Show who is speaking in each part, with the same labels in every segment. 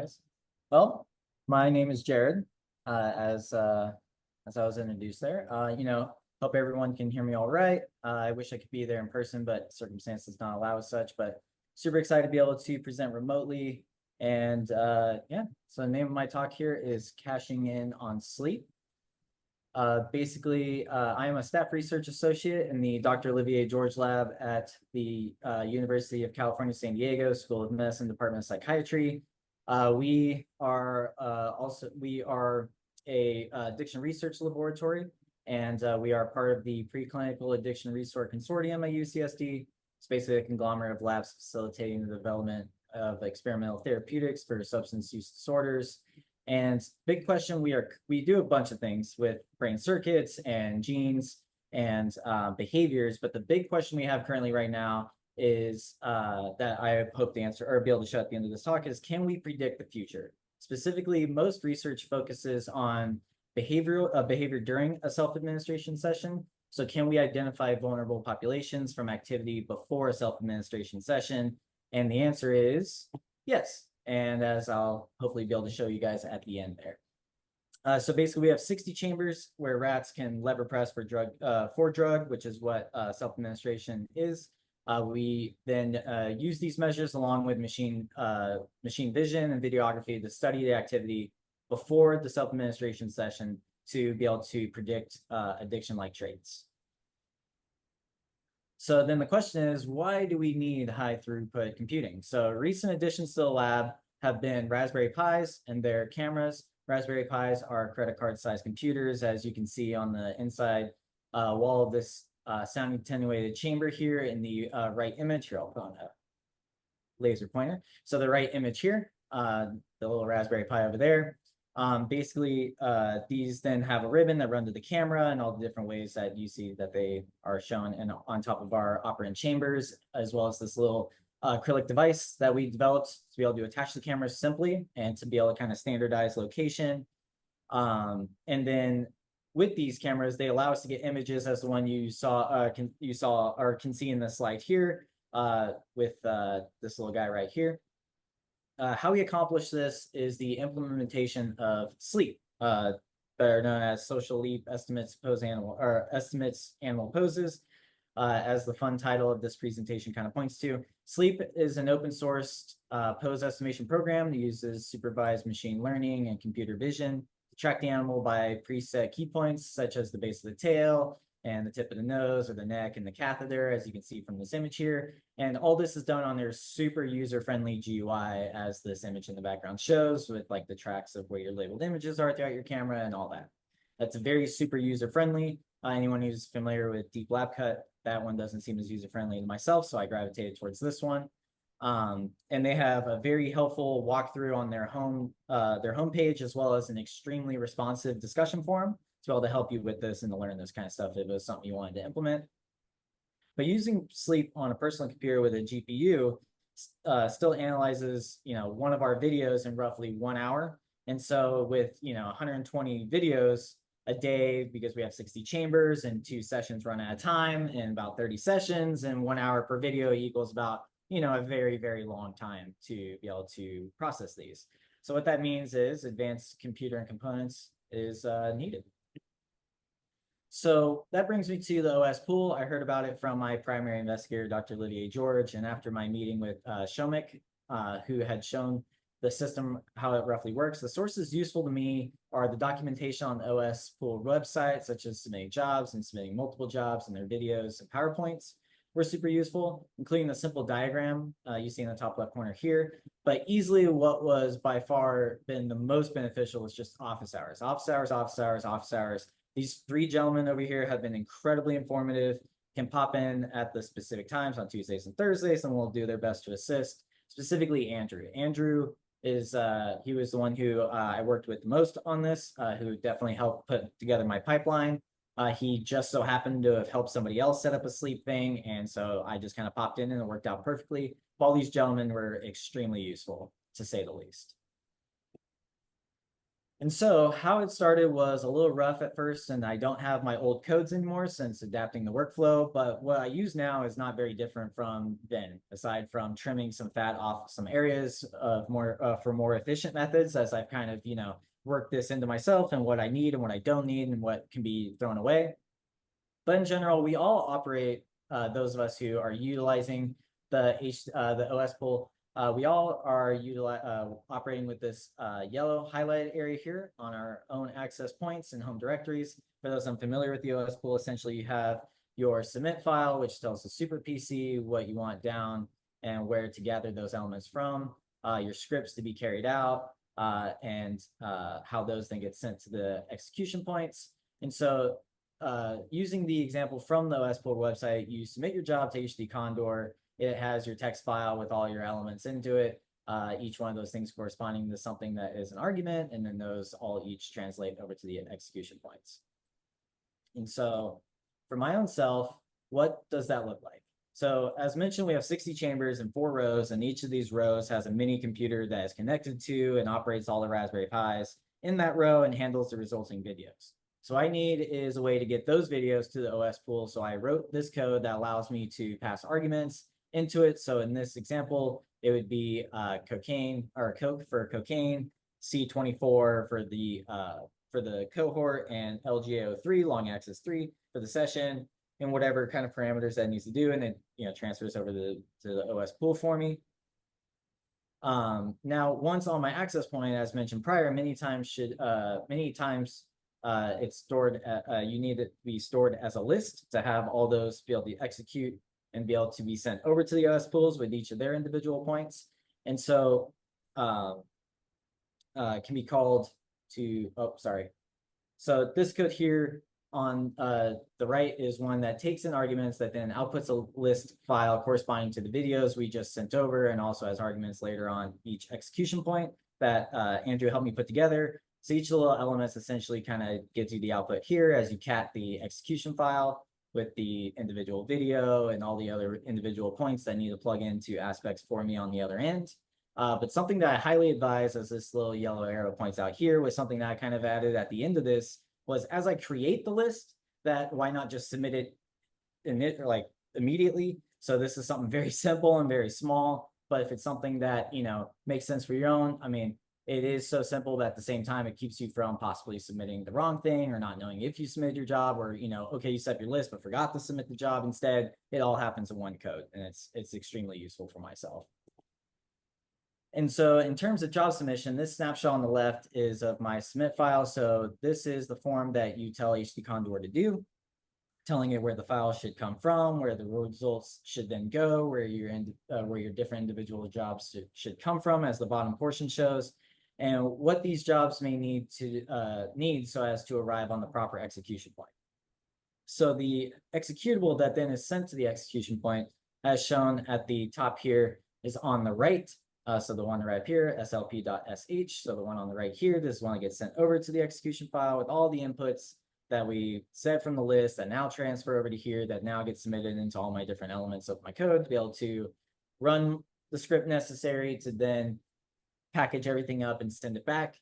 Speaker 1: guys. Well, my name is Jarryd, as I was introduced there. Hope everyone can hear me all right. I wish I could be there in person, but circumstances don't allow as such. But super excited to be able to present remotely. And yeah, so the name of my talk here is Cashing In on Sleep. I am a staff research associate in the Dr. Olivier George lab at the University of California, San Diego School of Medicine, Department of Psychiatry. We are a addiction research laboratory, and we are part of the Preclinical Addiction Resource Consortium at UCSD. It's basically a conglomerate of labs facilitating the development of experimental therapeutics for substance use disorders. And big question, we do a bunch of things with brain circuits and genes and behaviors, but the big question we have currently right now is that I hope to answer or be able to show at the end of this talk is, can we predict the future? Specifically, most research focuses on behavior during a self-administration session. So can we identify vulnerable populations from activity before a self-administration session? And the answer is yes. And as I'll hopefully be able to show you guys at the end there. So basically we have 60 chambers where rats can lever press for drug, which is what self-administration is. We then use these measures along with machine vision and videography to study the activity before the self-administration session to be able to predict addiction-like traits. So then the question is, why do we need high throughput computing? So recent additions to the lab have been Raspberry Pis and their cameras. Raspberry Pis are credit card sized computers, as you can see on the inside wall of this sound attenuated chamber here in the right image. Here, I'll put on a laser pointer. So the right image here, the little Raspberry Pi over there. These then have a ribbon that run to the camera and all the different ways that you see that they are shown and on top of our operant chambers, as well as this little acrylic device that we developed to be able to attach the cameras simply and to be able to kind of standardize location. And then with these cameras, they allow us to get images as the one you saw, can see in the slide here with this little guy right here. How we accomplish this is the implementation of SLEAP, better known as Social Leap Estimates Animal Poses, as the fun title of this presentation kind of points to. SLEAP is an open source pose estimation program that uses supervised machine learning and computer vision to track the animal by preset key points, such as the base of the tail and the tip of the nose or the neck and the catheter, as you can see from this image here. And all this is done on their super user-friendly GUI, as this image in the background shows, with like the tracks of where your labeled images are throughout your camera and all that. That's very super user-friendly. Anyone who's familiar with Deep Lab Cut, that one doesn't seem as user-friendly to myself, so I gravitated towards this one. And they have a very helpful walkthrough on their homepage, as well as an extremely responsive discussion forum to be able to help you with this and to learn this kind of stuff if it was something you wanted to implement. But using SLEAP on a personal computer with a GPU still analyzes, one of our videos in roughly 1 hour. And so with, 120 videos a day, because we have 60 chambers and 2 sessions run at a time and about 30 sessions, and 1 hour per video equals about, a very, very long time to be able to process these. So what that means is advanced computer and components is needed. So that brings me to the OSPool. I heard about it from my primary investigator, Dr. Olivier George, and after my meeting with Shomik, who had shown the system, how it roughly works. The sources useful to me are the documentation on the OSPool website, such as submitting jobs and submitting multiple jobs and their videos and PowerPoints were super useful, including the simple diagram you see in the top left corner here. But easily what was by far been the most beneficial was just office hours. Office hours, office hours, office hours. These 3 gentlemen over here have been incredibly informative, can pop in at the specific times on Tuesdays and Thursdays, and will do their best to assist. Specifically Andrew. Andrew is, he was the one who I worked with the most on this, who definitely helped put together my pipeline. He just so happened to have helped somebody else set up a SLEAP thing, and so I just kind of popped in and it worked out perfectly. All these gentlemen were extremely useful, to say the least. And so how it started was a little rough at first, and I don't have my old codes anymore since adapting the workflow. But what I use now is not very different from then, aside from trimming some fat off some areas of for more efficient methods, as I've kind of, worked this into myself and what I need and what I don't need and what can be thrown away. But in general, we all operate, those of us who are utilizing the OSPool, we all are operating with this yellow highlighted area here on our own access points and home directories. For those unfamiliar with the OSPool, essentially you have your submit file, which tells the super PC what you want down and where to gather those elements from, your scripts to be carried out, and how those then get sent to the execution points. And so using the example from the OSPool website, you submit your job to HTCondor. It has your text file with all your elements into it. Each one of those things corresponding to something that is an argument, and then those all each translate over to the execution points. And so for my own self, what does that look like? So as mentioned, we have 60 chambers and 4 rows, and each of these rows has a mini computer that is connected to and operates all the Raspberry Pis in that row and handles the resulting videos. So I need is a way to get those videos to the OSPool. So I wrote this code that allows me to pass arguments into it. So in this example, it would be cocaine or Coke for cocaine, C24 for the cohort, and LGA03 long axis 3 for the session, and whatever kind of parameters that needs to do, and it transfers over to the OSPool for me. Now, once on my access point, as mentioned prior, many times it's stored. You need it to be stored as a list to have all those be able to execute and be able to be sent over to the OSPools with each of their individual points. And so can be called to, So this code here on the right is one that takes in arguments that then outputs a list file corresponding to the videos we just sent over, and also has arguments later on each execution point that Andrew helped me put together. So each of the little elements essentially kind of gives you the output here as you cat the execution file with the individual video and all the other individual points that need to plug into aspects for me on the other end. But something that I highly advise, as this little yellow arrow points out here, was something that I kind of added at the end of this, was as I create the list, that why not just submit it immediately? So this is something very simple and very small, but if it's something that, makes sense for your own, I mean, it is so simple that at the same time, it keeps you from possibly submitting the wrong thing or not knowing if you submitted your job, or, okay, you set up your list, but forgot to submit the job instead. It all happens in one code, and it's extremely useful for myself. And so in terms of job submission, this snapshot on the left is of my submit file. So this is the form that you tell HTCondor to do, telling it where the file should come from, where the results should then go, where your different individual jobs should come from, as the bottom portion shows, and what these jobs may need so as to arrive on the proper execution point. So the executable that then is sent to the execution point, as shown at the top here, is on the right. So the one right here, slp.sh. So the one on the right here, this is one that gets sent over to the execution file with all the inputs that we set from the list that now transfer over to here, that now gets submitted into all my different elements of my code to be able to run the script necessary to then package everything up and send it back.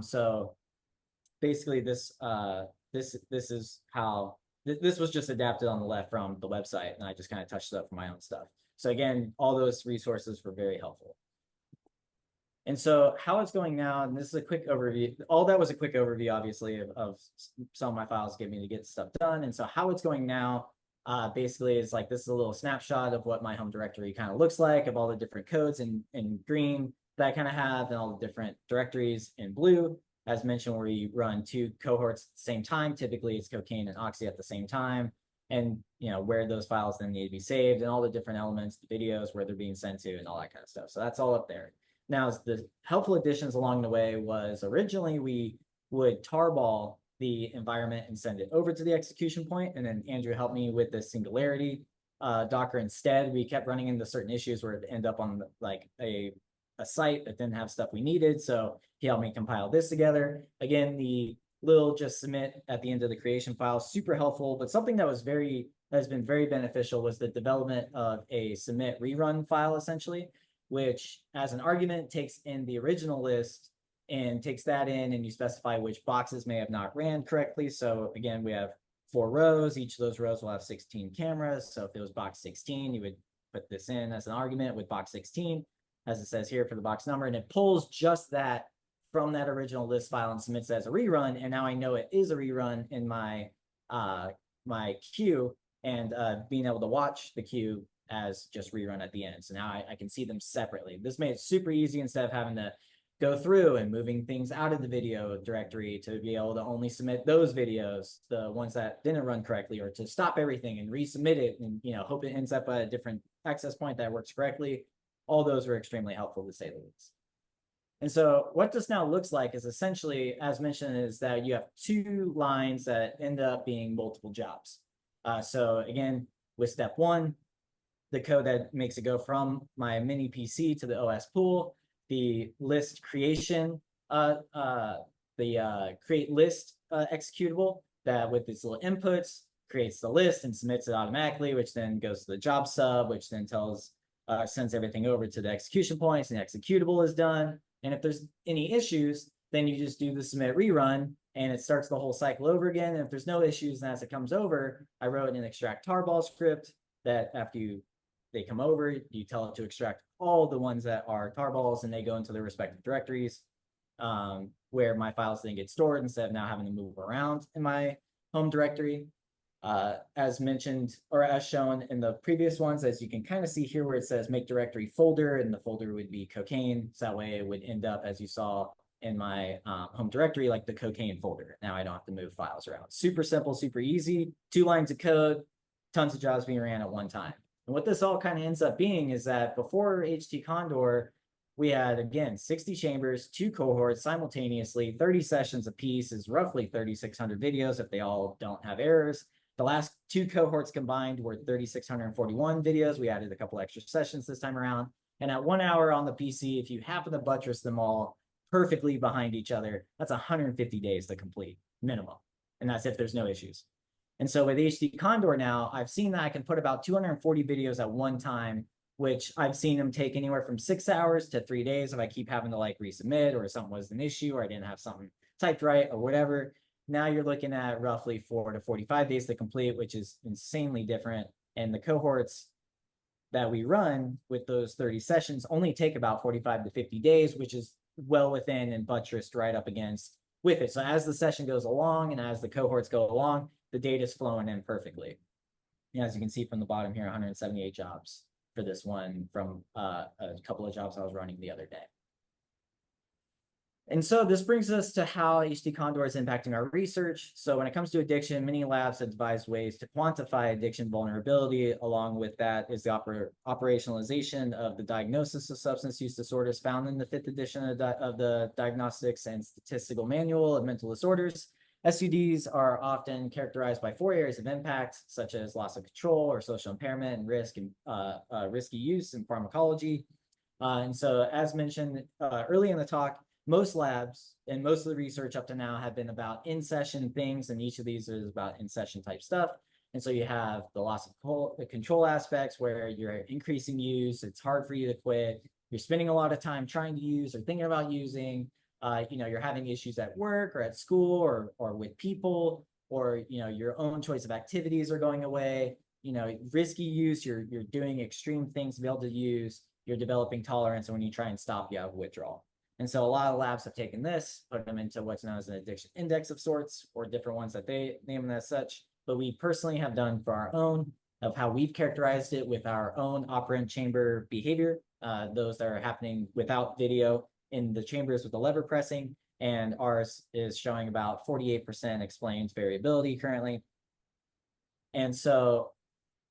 Speaker 1: So basically this is how this was just adapted on the left from the website, and I just kind of touched it up for my own stuff. So again, all those resources were very helpful. And so how it's going now, and this is a quick overview. All that was a quick overview, obviously, of some of my files get me to get stuff done. And so how it's going now, basically is like, this is a little snapshot of what my home directory kind of looks like, of all the different codes in green that I kind of have, and all the different directories in blue. As mentioned, where you run 2 cohorts at the same time. Typically it's cocaine and oxy at the same time. And where those files then need to be saved, and all the different elements, the videos, where they're being sent to, and all that kind of stuff. So that's all up there. Now, the helpful additions along the way was, originally we would tarball the environment and send it over to the execution point, and then Andrew helped me with the Singularity Docker instead. We kept running into certain issues where it would end up on like a site that didn't have stuff we needed, so he helped me compile this together. Again, the little just submit at the end of the creation file, super helpful. But something that has been very beneficial was the development of a submit rerun file, essentially, which as an argument takes in the original list and takes that in, and you specify which boxes may have not ran correctly. So again, we have 4 rows. Each of those rows will have 16 cameras. So if it was box 16, you would put this in as an argument with box 16, as it says here for the box number, and it pulls just that from that original list file and submits it as a rerun. And now I know it is a rerun in my my queue, and being able to watch the queue as just rerun at the end. So now I can see them separately. This made it super easy instead of having to go through and moving things out of the video directory to be able to only submit those videos, the ones that didn't run correctly, or to stop everything and resubmit it and, you know, hope it ends up at a different access point that works correctly. All those were extremely helpful, to say the least. And so what this now looks like is essentially, as mentioned, is that you have 2 lines that end up being multiple jobs. So again, with step 1, the code that makes it go from my mini PC to the OSPool, the list creation, create list executable that with its little inputs creates the list and submits it automatically, which then goes to the job sub, which then sends everything over to the execution points, and the executable is done. And if there's any issues, then you just do the submit rerun, and it starts the whole cycle over again. And if there's no issues, and as it comes over, I wrote an extract tarball script that after they come over, you tell it to extract all the ones that are tarballs, and they go into their respective directories, where my files then get stored instead of now having to move around in my home directory. As mentioned, or as shown in the previous ones, as you can kind of see here where it says make directory folder, and the folder would be cocaine. So that way it would end up, as you saw in my home directory, like the cocaine folder. Now I don't have to move files around. Super simple, super easy, 2 lines of code, tons of jobs being ran at one time. And what this all kind of ends up being is that before HTCondor, we had, again, 60 chambers, 2 cohorts simultaneously, 30 sessions apiece is roughly 3,600 videos if they all don't have errors. The last 2 cohorts combined were 3,641 videos. We added a couple extra sessions this time around. And at 1 hour on the PC, if you happen to buttress them all perfectly behind each other, that's 150 days to complete, minimum. And that's if there's no issues. And so with HTCondor now, I've seen that I can put about 240 videos at one time, which I've seen them take anywhere from 6 hours to 3 days if I keep having to like resubmit, or something was an issue, or I didn't have something typed right, or whatever. Now you're looking at roughly 4 to 45 days to complete, which is insanely different. And the cohorts that we run with those 30 sessions only take about 45 to 50 days, which is well within and buttressed right up against with it. So as the session goes along and as the cohorts go along, the data is flowing in perfectly. And as you can see from the bottom here, 178 jobs for this one from a couple of jobs I was running the other day. And so this brings us to how HTCondor is impacting our research. So when it comes to addiction, many labs have devised ways to quantify addiction vulnerability. Along with that is the operationalization of the diagnosis of substance use disorders found in the 5th edition of the Diagnostics and Statistical Manual of Mental Disorders. SUDs are often characterized by 4 areas of impact, such as loss of control or social impairment and risk and risky use and pharmacology. And so as mentioned early in the talk, most labs and most of the research up to now have been about in-session things, and each of these is about in-session type stuff. And so you have the loss of the control aspects where you're increasing use, it's hard for you to quit, you're spending a lot of time trying to use or thinking about using, you're having issues at work or at school or with people, or your own choice of activities are going away, risky use, you're doing extreme things to be able to use, you're developing tolerance, and when you try and stop, you have withdrawal. And so a lot of labs have taken this, put them into what's known as an addiction index of sorts, or different ones that they name them as such. But we personally have done for our own of how we've characterized it with our own operant chamber behavior, those that are happening without video in the chambers with the lever pressing. And ours is showing about 48% explained variability currently. And so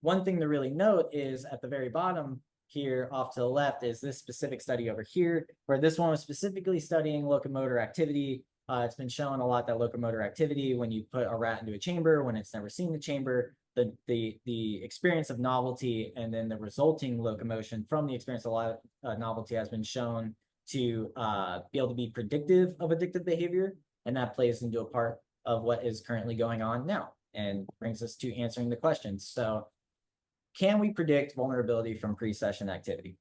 Speaker 1: one thing to really note is at the very bottom, here off to the left is this specific study over here, where this one was specifically studying locomotor activity. It's been shown a lot that locomotor activity, when you put a rat into a chamber, when it's never seen the chamber, the experience of novelty and then the resulting locomotion from the experience of novelty has been shown to be able to be predictive of addictive behavior. And that plays into a part of what is currently going on now and brings us to answering the question. So, can we predict vulnerability from pre-session activity?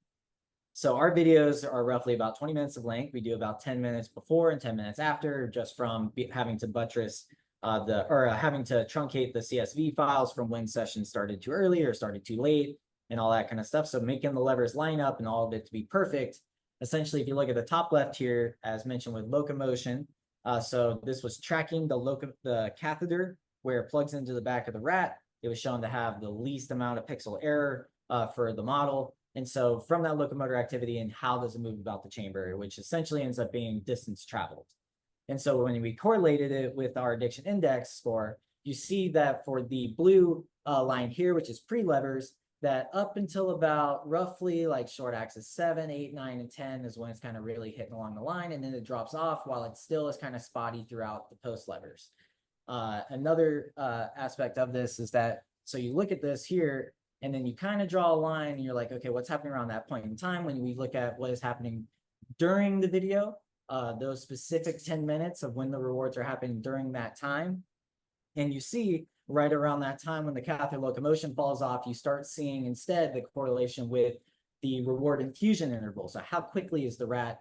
Speaker 1: So our videos are roughly about 20 minutes of length. We do about 10 minutes before and 10 minutes after, just from having to buttress having to truncate the CSV files from when sessions started too early or started too late and all that kind of stuff. So making the levers line up and all of it to be perfect. Essentially, if you look at the top left here, as mentioned with locomotion, so this was tracking the catheter where it plugs into the back of the rat. It was shown to have the least amount of pixel error for the model. And so from that locomotor activity and how does it move about the chamber, which essentially ends up being distance traveled. And so when we correlated it with our addiction index score, you see that for the blue line here, which is pre-levers, that up until about roughly like short axis 7, 8, 9, and 10 is when it's kind of really hitting along the line, and then it drops off while it still is kind of spotty throughout the post levers. Another aspect of this is that, so you look at this here, and then you kind of draw a line and you're like, okay, what's happening around that point in time? When we look at what is happening during the video, those specific 10 minutes of when the rewards are happening during that time. And you see right around that time when the catheter locomotion falls off, you start seeing instead the correlation with the reward infusion interval. So how quickly is the rat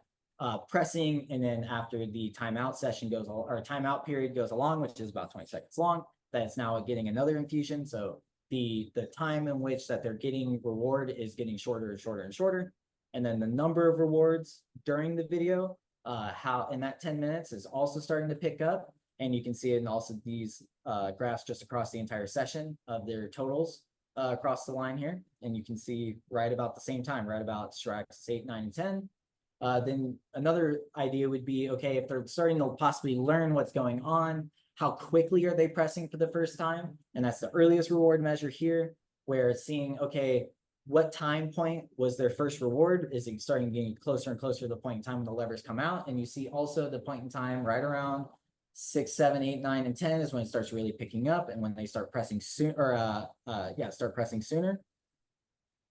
Speaker 1: pressing, and then after the timeout session goes, or timeout period goes along, which is about 20 seconds long, that it's now getting another infusion. So the time in which that they're getting reward is getting shorter and shorter and shorter. And then the number of rewards during the video, how in that 10 minutes is also starting to pick up. And you can see it in also these graphs just across the entire session of their totals across the line here. And you can see right about the same time, right about strikes 8, 9, and 10. Then another idea would be, okay, if they're starting to possibly learn what's going on, how quickly are they pressing for the first time? And that's the earliest reward measure here, where it's seeing, okay, what time point was their first reward? Is it starting getting closer and closer to the point in time when the levers come out? And you see also the point in time right around 6, 7, 8, 9, and 10 is when it starts really picking up, and when they start pressing soon, or start pressing sooner.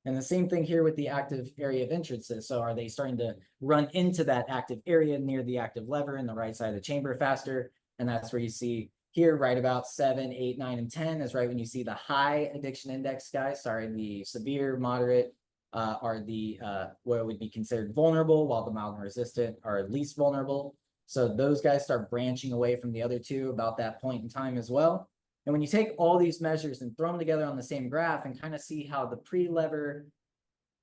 Speaker 1: And the same thing here with the active area of interest. So are they starting to run into that active area near the active lever in the right side of the chamber faster? And that's where you see here right about 7, 8, 9, and 10 is right when you see the high addiction index guys. Sorry, the severe, moderate are the what would be considered vulnerable, while the mild and resistant are least vulnerable. So those guys start branching away from the other two about that point in time as well. And when you take all these measures and throw them together on the same graph and kind of see how the pre-lever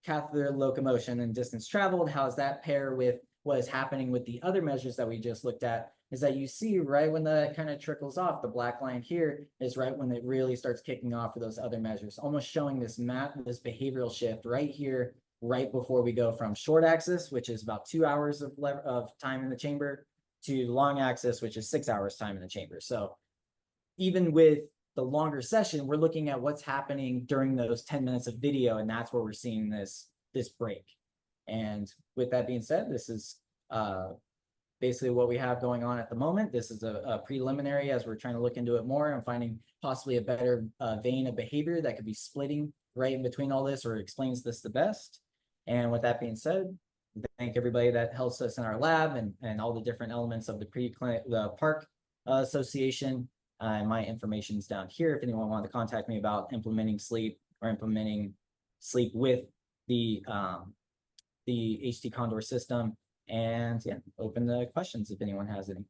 Speaker 1: catheter locomotion and distance traveled, how does that pair with what is happening with the other measures that we just looked at, is that you see right when that kind of trickles off, the black line here is right when it really starts kicking off for those other measures, almost showing this this behavioral shift right here, right before we go from short axis, which is about 2 hours of time in the chamber, to long axis, which is 6 hours time in the chamber. So even with the longer session, we're looking at what's happening during those 10 minutes of video, and that's where we're seeing this break. And with that being said, this is basically what we have going on at the moment. This is a preliminary as we're trying to look into it more and finding possibly a better vein of behavior that could be splitting right in between all this, or explains this the best. And with that being said, thank everybody that helps us in our lab and all the different elements of the park association. My information's down here if anyone wanted to contact me about implementing SLEAP or implementing SLEAP with the HTCondor system. And yeah, open the questions if anyone has any.